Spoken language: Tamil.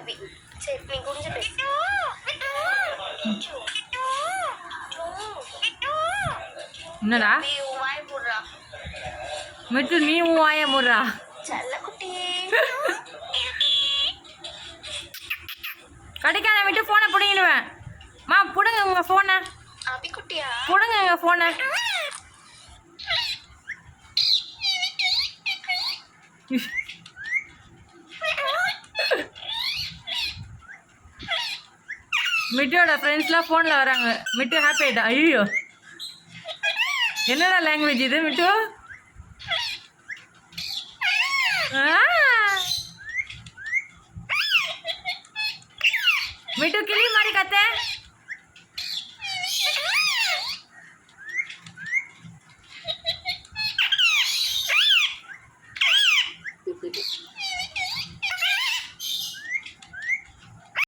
அபி. சரி நீ குனிஞ்சு பேசு. என்னடா அபி உன் வாய் போடுறா. மிட்டு நீ உன் வாயை மூடுறா. செல்லக்குட்டி. கிடைக்காத மிட்டு ஃபோனை பிடிங்கிடுவேன். மா பிடுங்க உங்கள் ஃபோனை. அபி குட்டியா? பிடுங்க எங்கள் ஃபோனை. மிட்டோட ஃப்ரெண்ட்ஸ்லாம் ஃபோனில் வராங்க. மிட்டு ஹாப்பி ஆகிட்டா. ஐயோ என்னடா லாங்குவேஜ் இது மிட்டு? மிட்டு கிளி மாதிரி கத்த.